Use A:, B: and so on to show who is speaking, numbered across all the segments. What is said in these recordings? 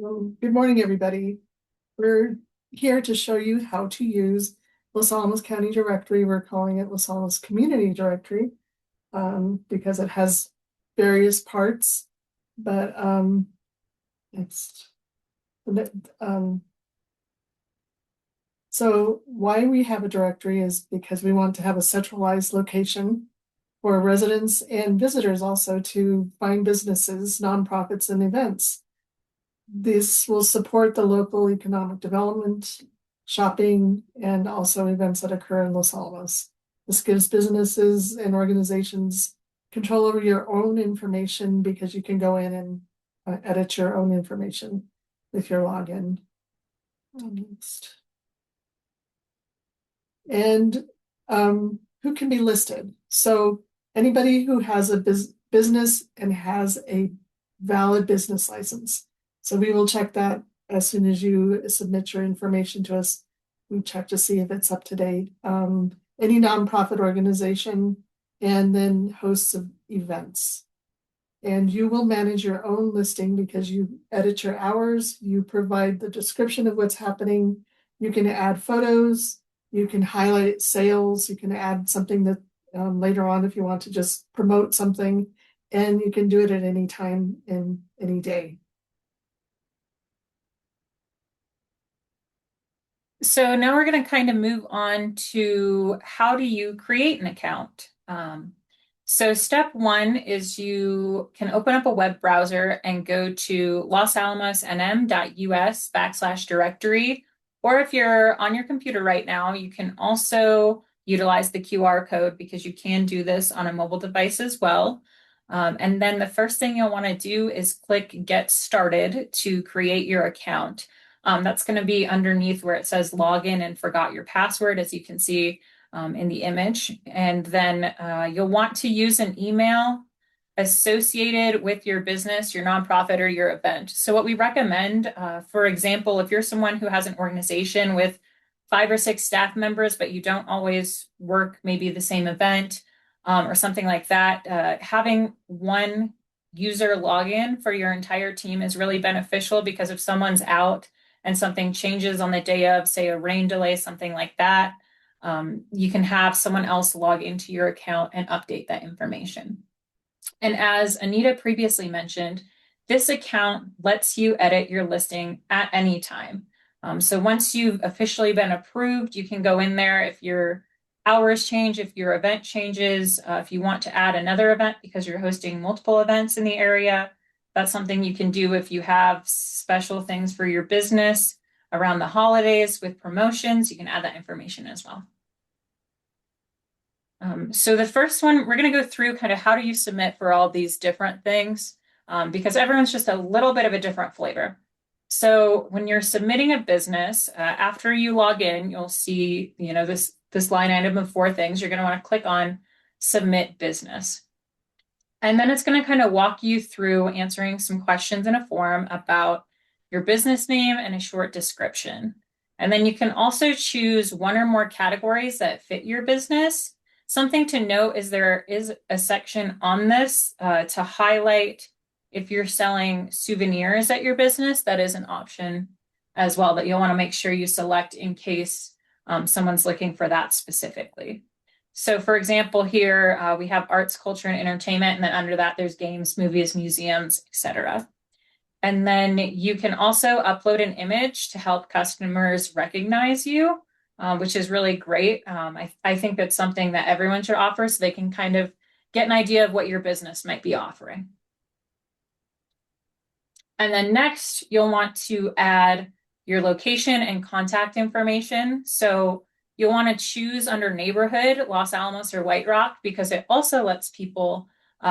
A: Good morning, everybody. We're here to show you how to use Los Alamos County Directory. We're calling it Los Alamos Community Directory because it has various parts, but it's um, so why we have a directory is because we want to have a centralized location for residents and visitors also to find businesses, nonprofits, and events. This will support the local economic development, shopping, and also events that occur in Los Alamos. This gives businesses and organizations control over your own information because you can go in and edit your own information with your login. Next. And who can be listed? So anybody who has a business and has a valid business license. So we will check that as soon as you submit your information to us. We check to see if it's up to date. Any nonprofit organization, and then hosts of events. And you will manage your own listing because you edit your hours, you provide the description of what's happening, you can add photos, you can highlight sales, you can add something that later on if you want to just promote something, and you can do it at any time in any day.
B: So now we're going to kind of move on to how do you create an account? So step one is you can open up a web browser and go to losalamosnm.us/directory. Or if you're on your computer right now, you can also utilize the QR code because you can do this on a mobile device as well. And then the first thing you'll want to do is click Get Started to create your account. That's going to be underneath where it says login and forgot your password, as you can see in the image. And then you'll want to use an email associated with your business, your nonprofit, or your event. So what we recommend, for example, if you're someone who has an organization with 5 or 6 staff members, but you don't always work maybe the same event or something like that, having one user login for your entire team is really beneficial because if someone's out and something changes on the day of, say, a rain delay, something like that, you can have someone else log into your account and update that information. And as Anita previously mentioned, this account lets you edit your listing at any time. So once you've officially been approved, you can go in there if your hours change, if your event changes, if you want to add another event because you're hosting multiple events in the area. That's something you can do if you have special things for your business around the holidays with promotions. You can add that information as well. So the first one, we're going to go through kind of how do you submit for all these different things because everyone's just a little bit of a different flavor. So when you're submitting a business, after you log in, you'll see, this line item of 4 things. You're going to want to click on Submit Business. And then it's going to kind of walk you through answering some questions in a form about your business name and a short description. And then you can also choose one or more categories that fit your business. Something to note is there is a section on this to highlight if you're selling souvenirs at your business. That is an option as well that you'll want to make sure you select in case someone's looking for that specifically. So for example, here we have arts, culture, and entertainment, and then under that there's games, movies, museums, etc. And then you can also upload an image to help customers recognize you, which is really great. I think that's something that everyone should offer so they can kind of get an idea of what your business might be offering. And then next, you'll want to add your location and contact information. So you'll want to choose under neighborhood, Los Alamos or White Rock, because it also lets people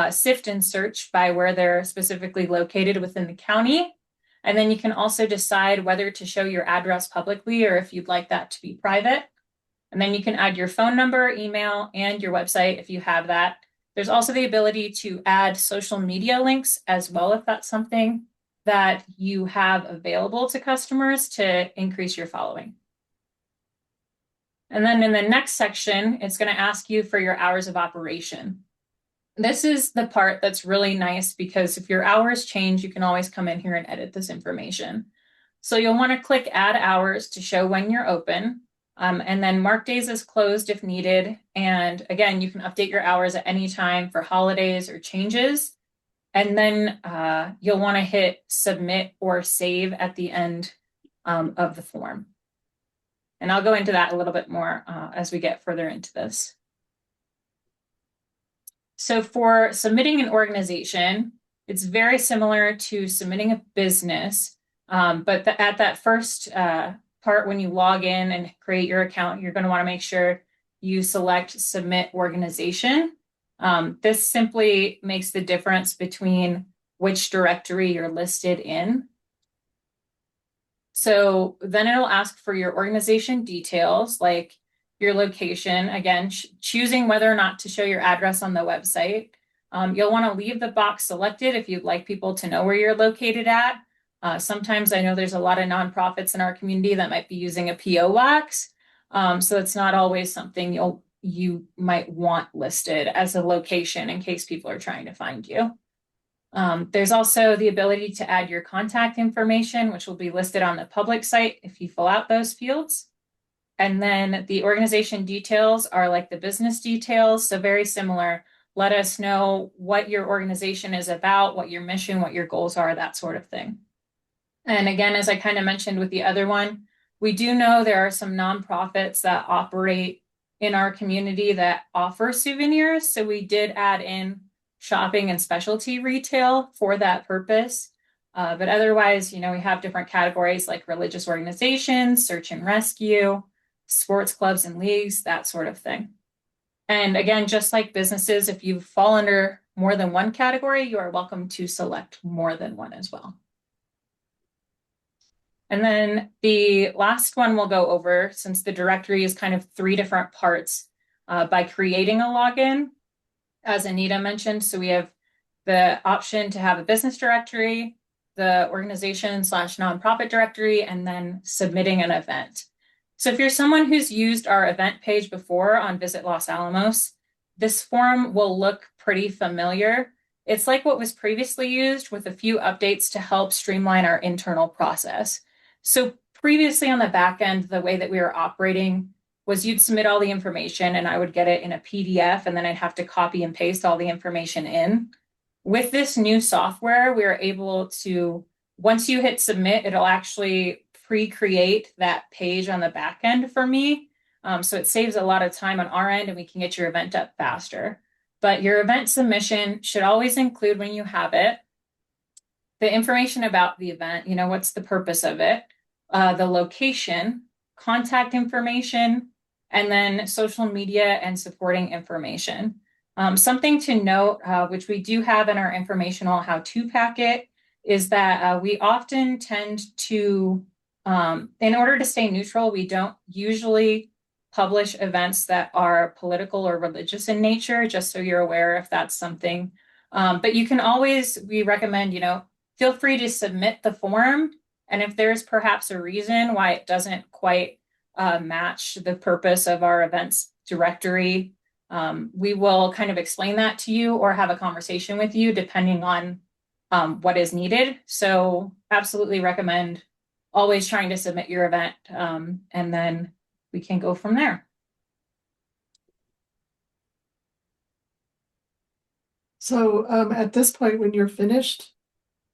B: sift and search by where they're specifically located within the county. And then you can also decide whether to show your address publicly or if you'd like that to be private. And then you can add your phone number, email, and your website if you have that. There's also the ability to add social media links as well if that's something that you have available to customers to increase your following. And then in the next section, it's going to ask you for your hours of operation. This is the part that's really nice because if your hours change, you can always come in here and edit this information. So you'll want to click Add Hours to show when you're open, and then mark days as closed if needed. And again, you can update your hours at any time for holidays or changes. And then you'll want to hit Submit or Save at the end of the form. And I'll go into that a little bit more as we get further into this. So for submitting an organization, it's very similar to submitting a business, but at that first part, when you log in and create your account, you're going to want to make sure you select Submit Organization. This simply makes the difference between which directory you're listed in. So then it'll ask for your organization details, like your location, again, choosing whether or not to show your address on the website. You'll want to leave the box selected if you'd like people to know where you're located at. Sometimes I know there's a lot of nonprofits in our community that might be using a PO box. So it's not always something you might want listed as a location in case people are trying to find you. There's also the ability to add your contact information, which will be listed on the public site if you fill out those fields. And then the organization details are like the business details, so very similar. Let us know what your organization is about, what your mission, what your goals are, that sort of thing. And again, as I kind of mentioned with the other one, we do know there are some nonprofits that operate in our community that offer souvenirs. So we did add in shopping and specialty retail for that purpose. But otherwise, we have different categories like religious organizations, search and rescue, sports clubs and leagues, that sort of thing. And again, just like businesses, if you fall under more than one category, you are welcome to select more than one as well. And then the last one we'll go over, since the directory is kind of 3 different parts, by creating a login, as Anita mentioned. So we have the option to have a business directory, the organization/nonprofit directory, and then submitting an event. So if you're someone who's used our event page before on Visit Los Alamos, this form will look pretty familiar. It's like what was previously used with a few updates to help streamline our internal process. So previously on the back end, the way that we were operating was you'd submit all the information and I would get it in a PDF and then I'd have to copy and paste all the information in. With this new software, we are able to, once you hit submit, it'll actually pre-create that page on the back end for me. So it saves a lot of time on our end and we can get your event up faster. But your event submission should always include, when you have it, the information about the event, what's the purpose of it, the location, contact information, and then social media and supporting information. Something to note, which we do have in our informational how-to packet, is that we often tend to, in order to stay neutral, we don't usually publish events that are political or religious in nature, just so you're aware if that's something. But you can always, we recommend, feel free to submit the form. And if there's perhaps a reason why it doesn't quite match the purpose of our events directory, we will kind of explain that to you or have a conversation with you depending on what is needed. So absolutely recommend always trying to submit your event, and then we can go from there.
A: So at this point, when you're finished,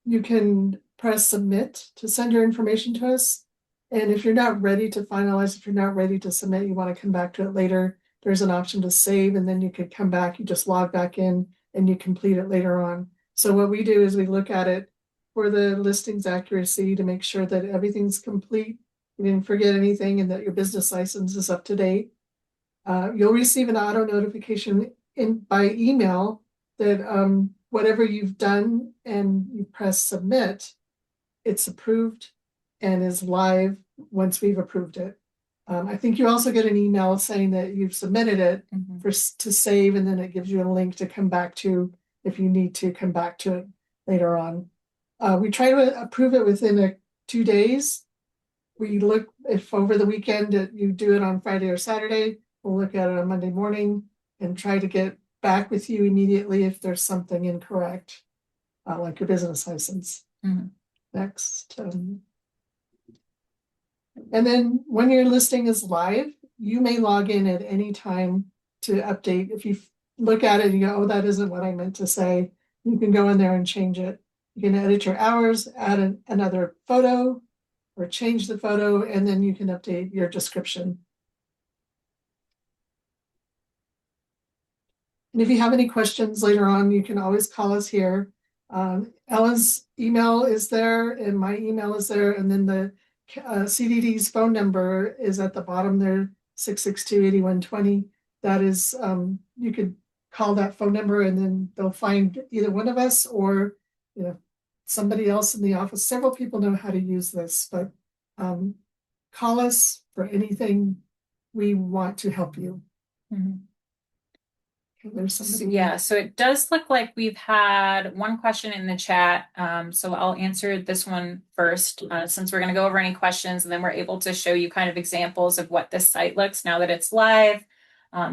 A: you can press submit to send your information to us. And if you're not ready to finalize, if you're not ready to submit, you want to come back to it later, there's an option to save, and then you can come back, you just log back in and you complete it later on. So what we do is we look at it for the listings accuracy to make sure that everything's complete, you didn't forget anything, and that your business license is up to date. You'll receive an auto notification by email that whatever you've done and you press submit, it's approved and is live once we've approved it. I think you also get an email saying that you've submitted it to save, and then it gives you a link to come back to if you need to come back to it later on. We try to approve it within 2 days. We look, if over the weekend you do it on Friday or Saturday, we'll look at it on Monday morning and try to get back with you immediately if there's something incorrect, like your business license.
B: Mhm.
A: Next. And then when your listing is live, you may log in at any time to update. If you look at it and you go, oh, that isn't what I meant to say, you can go in there and change it. You can edit your hours, add another photo, or change the photo, and then you can update your description. And if you have any questions later on, you can always call us here. Ella's email is there, and my email is there, and then the CDD's phone number is at the bottom there, 662-8120. That is, you could call that phone number, and then they'll find either one of us or, you know, somebody else in the office. Several people know how to use this, but call us for anything. We want to help you.
B: Mhm.
A: There's somebody.
B: Yeah, so it does look like we've had one question in the chat. So I'll answer this one first, since we're going to go over any questions, and then we're able to show you kind of examples of what this site looks now that it's live.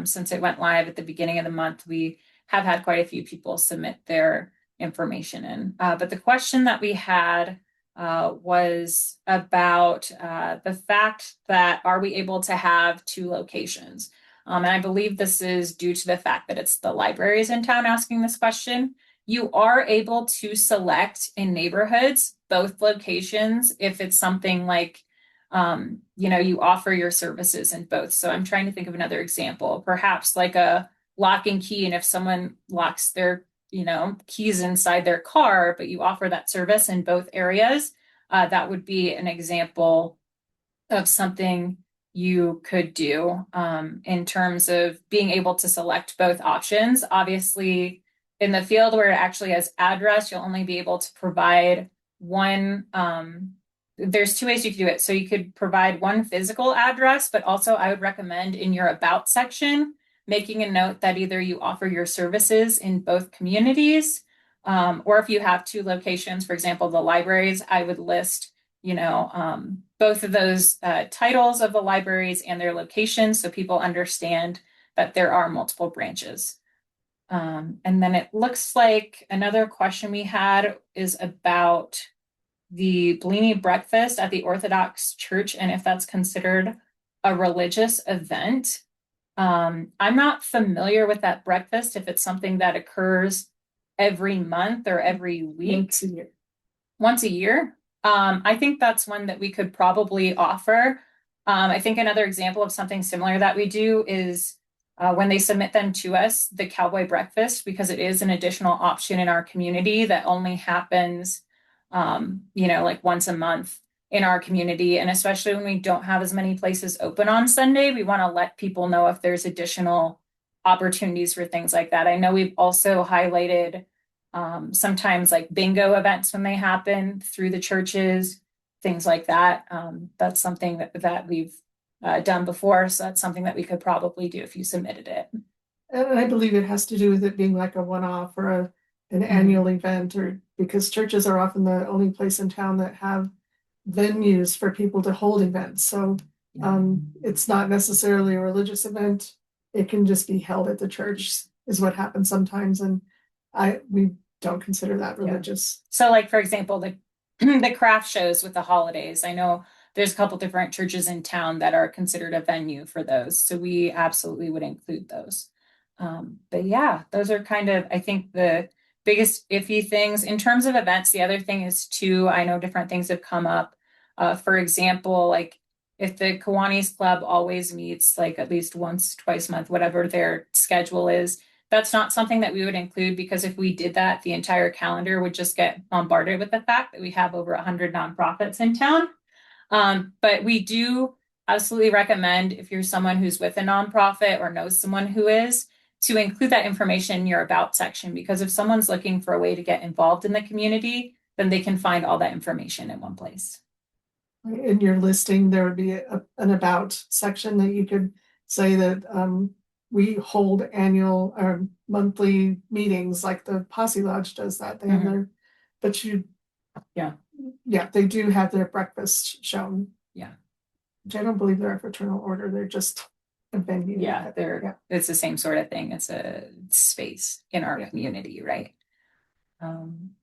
B: Since it went live at the beginning of the month, we have had quite a few people submit their information in. But the question that we had was about the fact that are we able to have two locations? And I believe this is due to the fact that it's the libraries in town asking this question. You are able to select in neighborhoods both locations if it's something like, you offer your services in both. So I'm trying to think of another example, perhaps like a lock and key. And if someone locks their, keys inside their car, but you offer that service in both areas, that would be an example of something you could do in terms of being able to select both options. Obviously, in the field where it actually has address, you'll only be able to provide one. There's two ways you can do it. So you could provide one physical address, but also I would recommend in your about section, making a note that either you offer your services in both communities, or if you have two locations, for example, the libraries, I would list both of those titles of the libraries and their locations so people understand that there are multiple branches. And then it looks like another question we had is about the Bellini breakfast at the Orthodox Church and if that's considered a religious event. I'm not familiar with that breakfast, if it's something that occurs every month or every week.
A: Once a year.
B: Once a year. I think that's one that we could probably offer. I think another example of something similar that we do is when they submit them to us, the cowboy breakfast, because it is an additional option in our community that only happens, like once a month in our community. And especially when we don't have as many places open on Sunday, we want to let people know if there's additional opportunities for things like that. I know we've also highlighted sometimes like bingo events when they happen through the churches, things like that. That's something that we've done before. So that's something that we could probably do if you submitted it.
A: And I believe it has to do with it being like a one-off or an annual event, or because churches are often the only place in town that have venues for people to hold events. So it's not necessarily a religious event. It can just be held at the church is what happens sometimes. And we don't consider that religious.
B: So like, for example, the the craft shows with the holidays. I know there's a couple different churches in town that are considered a venue for those. So we absolutely would include those. But yeah, those are kind of, I think, the biggest iffy things. In terms of events, the other thing is too, I know different things have come up. For example, like if the Kiwanis Club always meets like at least once, twice a month, whatever their schedule is, that's not something that we would include because if we did that, the entire calendar would just get bombarded with the fact that we have over 100 nonprofits in town. But we do absolutely recommend if you're someone who's with a nonprofit or knows someone who is, to include that information in your about section, because if someone's looking for a way to get involved in the community, then they can find all that information in one place.
A: In your listing, there would be an about section that you could say that we hold annual or monthly meetings, like the Posse Lodge does that. They have their, but yeah, they do have their breakfast shown.
B: Yeah.
A: Which I don't believe they're a fraternal order. They're just a venue.
B: Yeah, it's the same sort of thing. It's a space in our community, right?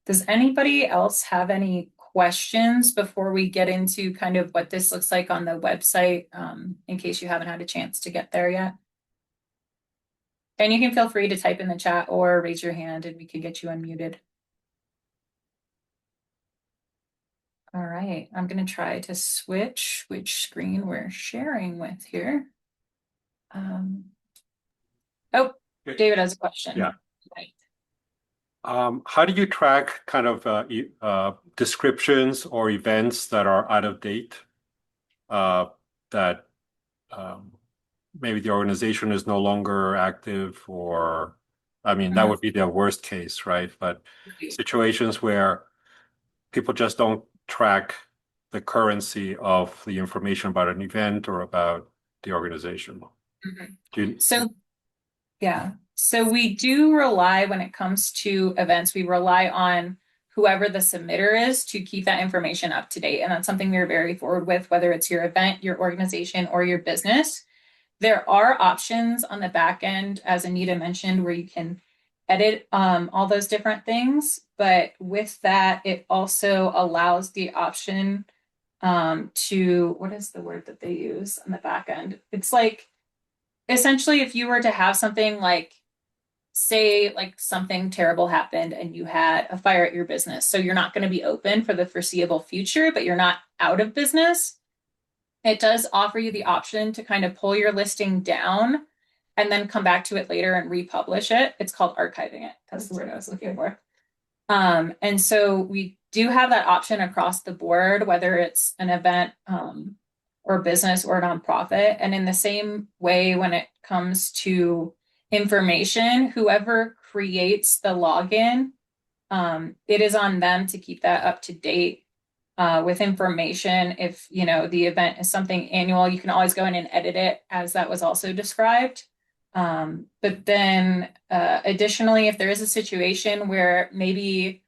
B: Does anybody else have any questions before we get into kind of what this looks like on the website, in case you haven't had a chance to get there yet? And you can feel free to type in the chat or raise your hand and we can get you unmuted. All right, I'm going to try to switch which screen we're sharing with here. Oh, David has a question.
C: Yeah.
B: Right.
C: How do you track kind of descriptions or events that are out of date that maybe the organization is no longer active, or I mean, that would be the worst case, right? But situations where people just don't track the currency of the information about an event or about the organization.
B: So we do rely, when it comes to events, we rely on whoever the submitter is to keep that information up to date. And that's something we're very forward with, whether it's your event, your organization, or your business. There are options on the back end, as Anita mentioned, where you can edit all those different things. But with that, it also allows the option to, what is the word that they use on the back end? It's like, essentially, if you were to have something like, say, like something terrible happened and you had a fire at your business, so you're not going to be open for the foreseeable future, but you're not out of business, it does offer you the option to kind of pull your listing down and then come back to it later and republish it. It's called archiving it. That's the word I was looking for. And so we do have that option across the board, whether it's an event or business or nonprofit. And in the same way, when it comes to information, whoever creates the login, it is on them to keep that up to date with information. If the event is something annual, you can always go in and edit it, as that was also described. But then additionally, if there is a situation where maybe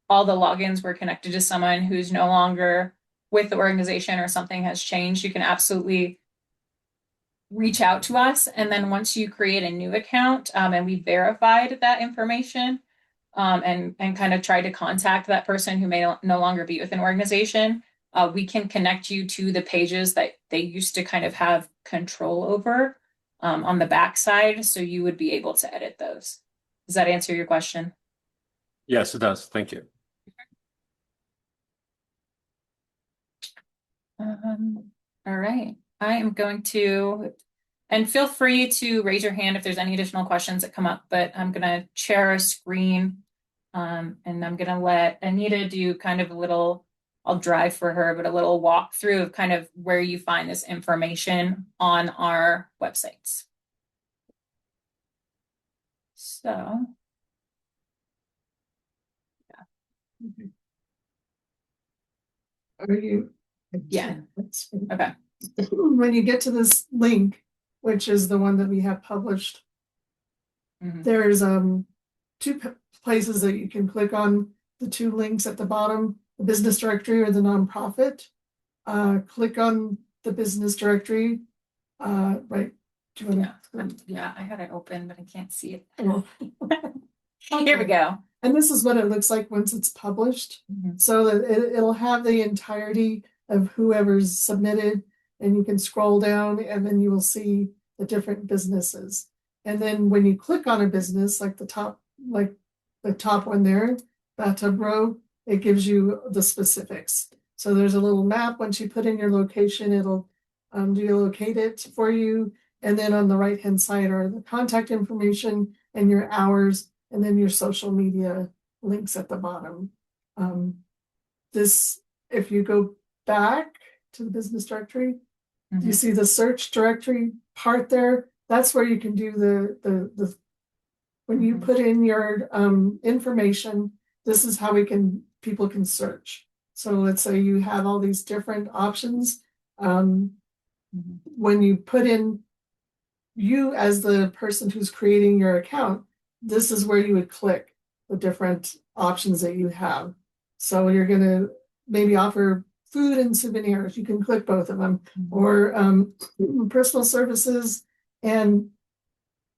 B: all the logins were connected to someone who's no longer with the organization or something has changed, you can absolutely reach out to us. And then once you create a new account and we verified that information and kind of try to contact that person who may no longer be with an organization, we can connect you to the pages that they used to kind of have control over on the backside, so you would be able to edit those. Does that answer your question?
C: Yes, it does. Thank you.
B: All right. I am going to, and feel free to raise your hand if there's any additional questions that come up, but I'm going to share a screen and I'm going to let Anita do kind of a little, I'll drive for her, but a little walkthrough of kind of where you find this information on our websites. So,
A: yeah. Are you?
B: Yeah. Okay.
A: When you get to this link, which is the one that we have published, there's two places that you can click on, the two links at the bottom, the business directory or the nonprofit. Click on the business directory. Right.
B: Yeah, I had it open, but I can't see it.
A: Oh.
B: Here we go.
A: And this is what it looks like once it's published. So that it'll have the entirety of whoever's submitted, and you can scroll down and then you will see the different businesses. And then when you click on a business, like the top one there, bathtub row, it gives you the specifics. So there's a little map. Once you put in your location, it'll geolocate it for you. And then on the right-hand side are the contact information and your hours, and then your social media links at the bottom. If you go back to the business directory, you see the search directory part there. That's where you can do the when you put in your information, this is how people can search. So let's say you have all these different options. When you put in you as the person who's creating your account, this is where you would click the different options that you have. So you're going to maybe offer food and souvenirs. You can click both of them, or personal services and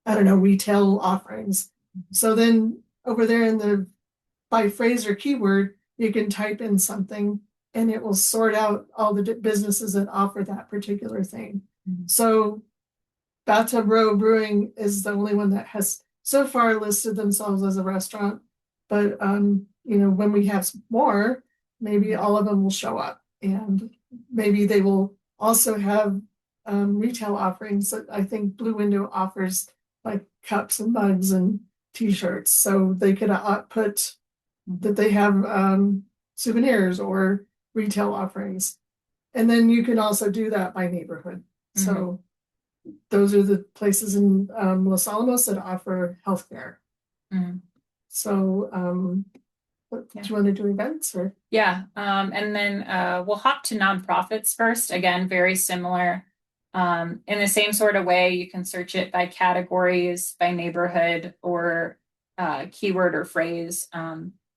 A: I don't know, retail offerings. So then over there in the by phrase or keyword, you can type in something and it will sort out all the businesses that offer that particular thing. So Bathtub Row Brewing is the only one that has so far listed themselves as a restaurant. But when we have more, maybe all of them will show up, and maybe they will also have retail offerings. I think Blue Window offers like cups and mugs and t-shirts, so they could put that they have souvenirs or retail offerings. And then you can also do that by neighborhood. So those are the places in Los Alamos that offer healthcare. So do you want to do events or?
B: Yeah, and then we'll hop to nonprofits first. Again, very similar. In the same sort of way, you can search it by categories, by neighborhood, or keyword or phrase.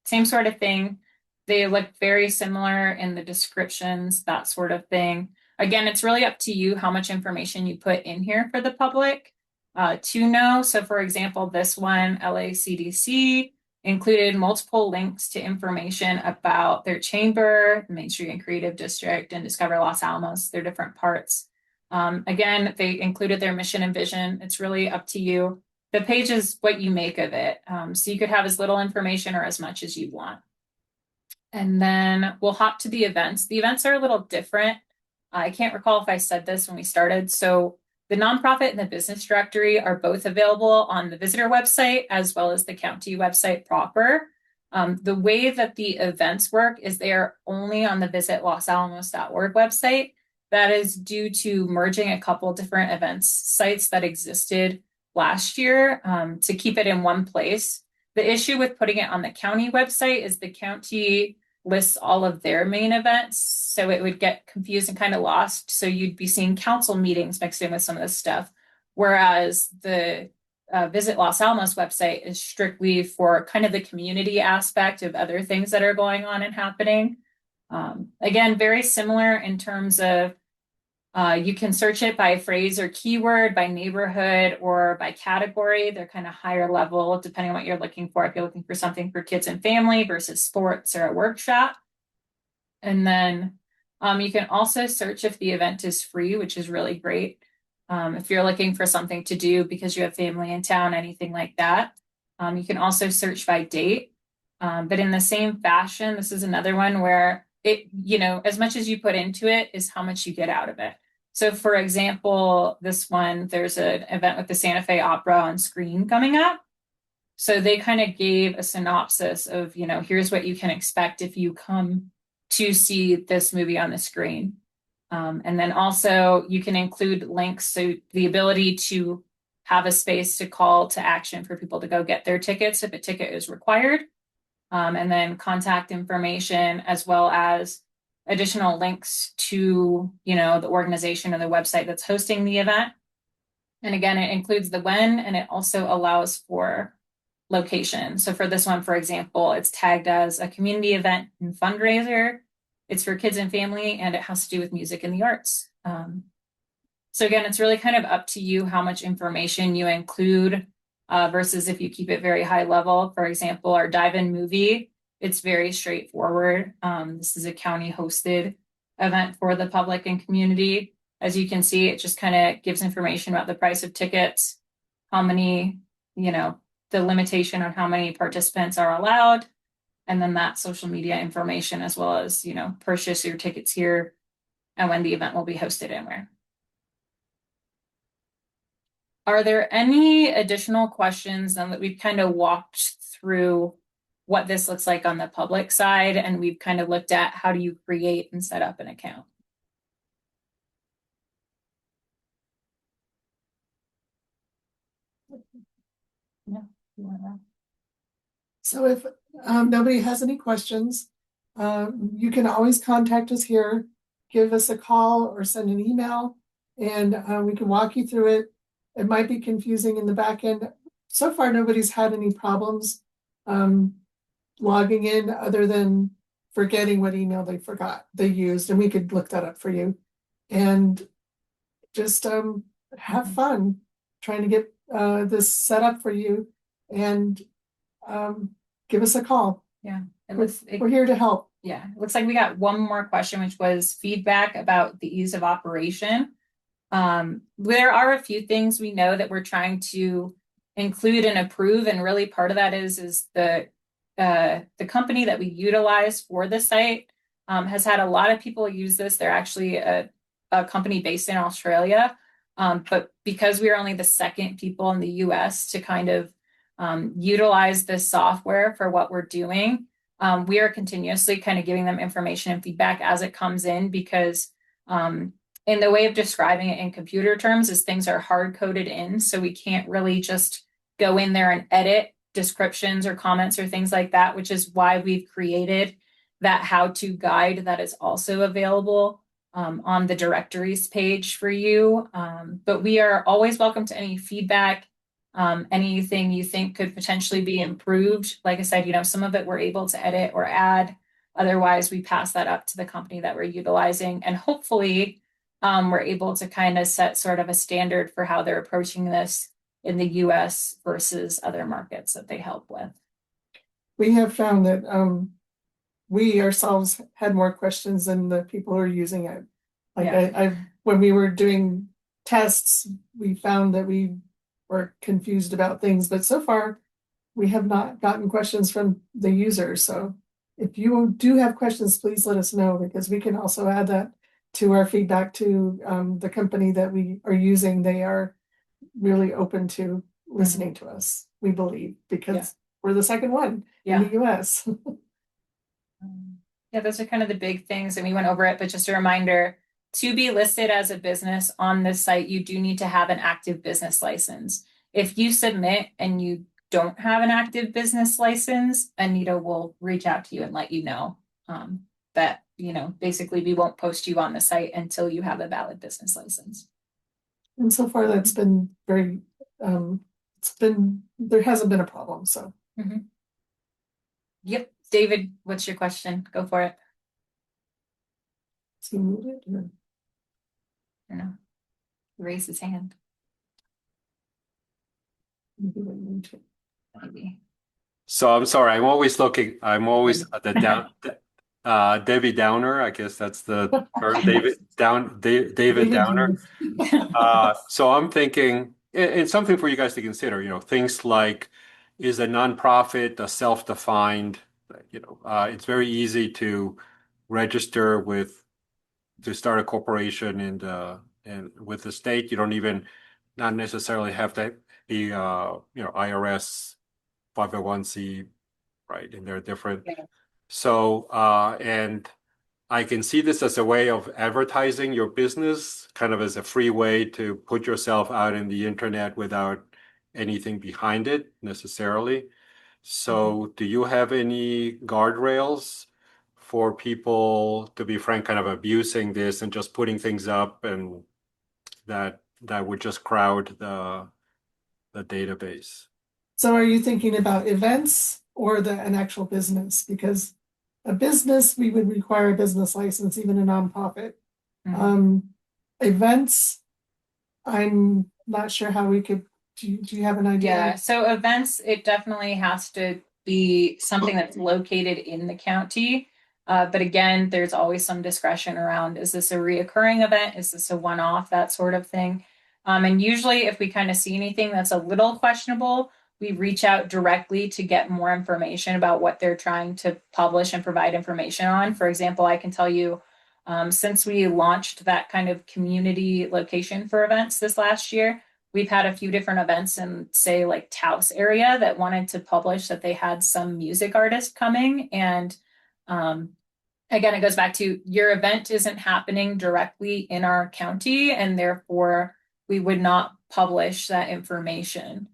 B: Same sort of thing. They look very similar in the descriptions, that sort of thing. Again, it's really up to you how much information you put in here for the public to know. So for example, this one, LACDC, included multiple links to information about their chamber, the Main Street and Creative District, and Discover Los Alamos, their different parts. Again, they included their mission and vision. It's really up to you. The page is what you make of it. So you could have as little information or as much as you want. And then we'll hop to the events. The events are a little different. I can't recall if I said this when we started. So the nonprofit and the business directory are both available on the visitor website as well as the county website proper. The way that the events work is they are only on the visitlosalamos.org website. That is due to merging a couple different events sites that existed last year to keep it in one place. The issue with putting it on the county website is the county lists all of their main events, so it would get confused and kind of lost. So you'd be seeing council meetings mixed in with some of this stuff, whereas the Visit Los Alamos website is strictly for kind of the community aspect of other things that are going on and happening. Again, very similar in terms of you can search it by phrase or keyword, by neighborhood, or by category. They're kind of higher level, depending on what you're looking for. If you're looking for something for kids and family versus sports or a workshop. And then you can also search if the event is free, which is really great. If you're looking for something to do because you have family in town, anything like that. You can also search by date. But in the same fashion, this is another one where it, as much as you put into it is how much you get out of it. So for example, this one, there's an event with the Santa Fe Opera on screen coming up. So they kind of gave a synopsis of, here's what you can expect if you come to see this movie on the screen. And then also you can include links. So the ability to have a space to call to action for people to go get their tickets if a ticket is required. And then contact information as well as additional links to, the organization or the website that's hosting the event. And again, it includes the when, and it also allows for location. So for this one, for example, it's tagged as a community event and fundraiser. It's for kids and family, and it has to do with music and the arts. So again, it's really kind of up to you how much information you include versus if you keep it very high level. For example, our dive-in movie, it's very straightforward. This is a county hosted event for the public and community. As you can see, it just kind of gives information about the price of tickets, how many, the limitation on how many participants are allowed, and then that social media information as well as, purchase your tickets here and when the event will be hosted and where. Are there any additional questions now that we've kind of walked through what this looks like on the public side, and we've kind of looked at how do you create and set up an account? Yeah.
A: So if nobody has any questions, you can always contact us here, give us a call or send an email, and we can walk you through it. It might be confusing in the back end. So far, nobody's had any problems logging in other than forgetting what email they used, and we could look that up for you. And just have fun. trying to get this set up for you, and give us a call.
B: Yeah,
A: We're here to help.
B: Yeah, it looks like we got one more question, which was feedback about the ease of operation. There are a few things we know that we're trying to include and approve, and really part of that is the company that we utilize for the site has had a lot of people use this. They're actually a company based in Australia, but because we are only the second people in the US to kind of utilize this software for what we're doing, we are continuously kind of giving them information and feedback as it comes in, because in the way of describing it in computer terms is things are hard coded in, so we can't really just go in there and edit descriptions or comments or things like that, which is why we've created that how-to guide that is also available on the directories page for you. But we are always welcome to any feedback, anything you think could potentially be improved. Like I said, some of it we're able to edit or add. Otherwise, we pass that up to the company that we're utilizing, and hopefully we're able to kind of set sort of a standard for how they're approaching this in the US versus other markets that they help with.
A: We have found that we ourselves had more questions than the people who are using it. Like
B: Yeah.
A: when we were doing tests, we found that we were confused about things, but so far we have not gotten questions from the users. So if you do have questions, please let us know, because we can also add that to our feedback to the company that we are using. They are really open to listening to us, we believe, because we're the second one in the US.
B: Yeah, those are kind of the big things, and we went over it, but just a reminder, to be listed as a business on this site, you do need to have an active business license. If you submit and you don't have an active business license, Anita will reach out to you and let you know that, basically we won't post you on the site until you have a valid business license.
A: And so far that's been very, there hasn't been a problem, so.
B: Yep. David, what's your question? Go for it.
A: Is he muted?
B: I don't know. Raise his hand. Maybe.
C: So I'm sorry, I'm always at the down, Debbie Downer, I guess that's the term, David Downer. So I'm thinking, it's something for you guys to consider, things like, is a nonprofit a self-defined, it's very easy to register to start a corporation and with the state. You don't even not necessarily have to be IRS 501c, right? And they're different.
B: Yeah.
C: So and I can see this as a way of advertising your business, kind of as a free way to put yourself out in the internet without anything behind it necessarily. So do you have any guardrails for people, to be frank, kind of abusing this and just putting things up and that would just crowd the database?
A: So are you thinking about events or an actual business? Because a business, we would require a business license, even a nonprofit. Events, I'm not sure how we could, do you have an idea?
B: Yeah, so events, it definitely has to be something that's located in the county. But again, there's always some discretion around, is this a reoccurring event? Is this a one-off, that sort of thing? And usually if we kind of see anything that's a little questionable, we reach out directly to get more information about what they're trying to publish and provide information on. For example, I can tell you, since we launched that kind of community location for events this last year, we've had a few different events in, say, like Taos area that wanted to publish that they had some music artist coming. And again, it goes back to, your event isn't happening directly in our county, and therefore we would not publish that information.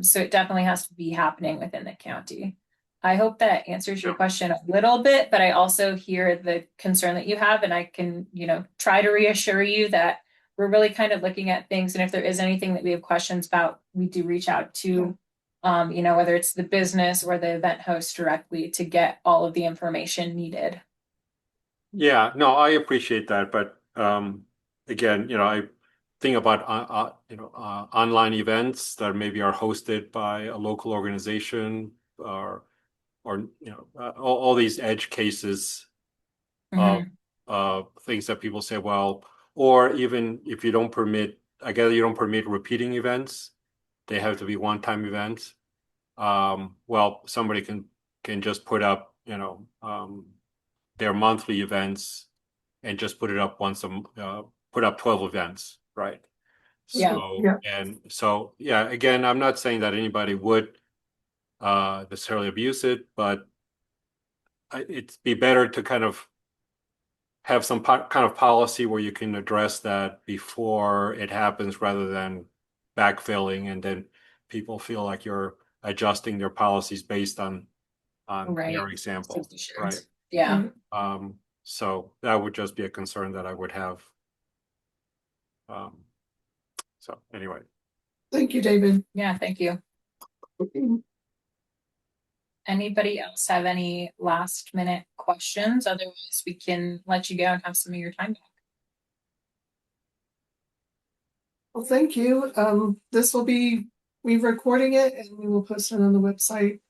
B: So it definitely has to be happening within the county. I hope that answers your question a little bit, but I also hear the concern that you have, and I can, try to reassure you that we're really kind of looking at things. And if there is anything that we have questions about, we do reach out to, whether it's the business or the event host directly to get all of the information needed.
C: Yeah, no, I appreciate that. But again, think about online events that maybe are hosted by a local organization or all these edge cases of
B: Mhm.
C: things that people say, well, or even if you don't permit, I guess you don't permit repeating events, they have to be one-time events. Well, somebody can just put up, their monthly events and just put it up put up 12 events, right?
B: Yeah.
C: So,
A: Yeah.
C: and so, yeah, again, I'm not saying that anybody would necessarily abuse it, but it'd be better to kind of have some kind of policy where you can address that before it happens rather than backfilling and then people feel like you're adjusting their policies based on their
B: Right.
C: example,
B: Safety
C: right?
B: shares. Yeah.
A: Right.
C: So that would just be a concern that I would have. Um, so anyway,
A: Thank you, David.
B: Yeah, thank you. Anybody else have any last minute questions? Otherwise, we can let you go and have some of your time back.
A: Well, thank you. We're recording it and we will post it on the website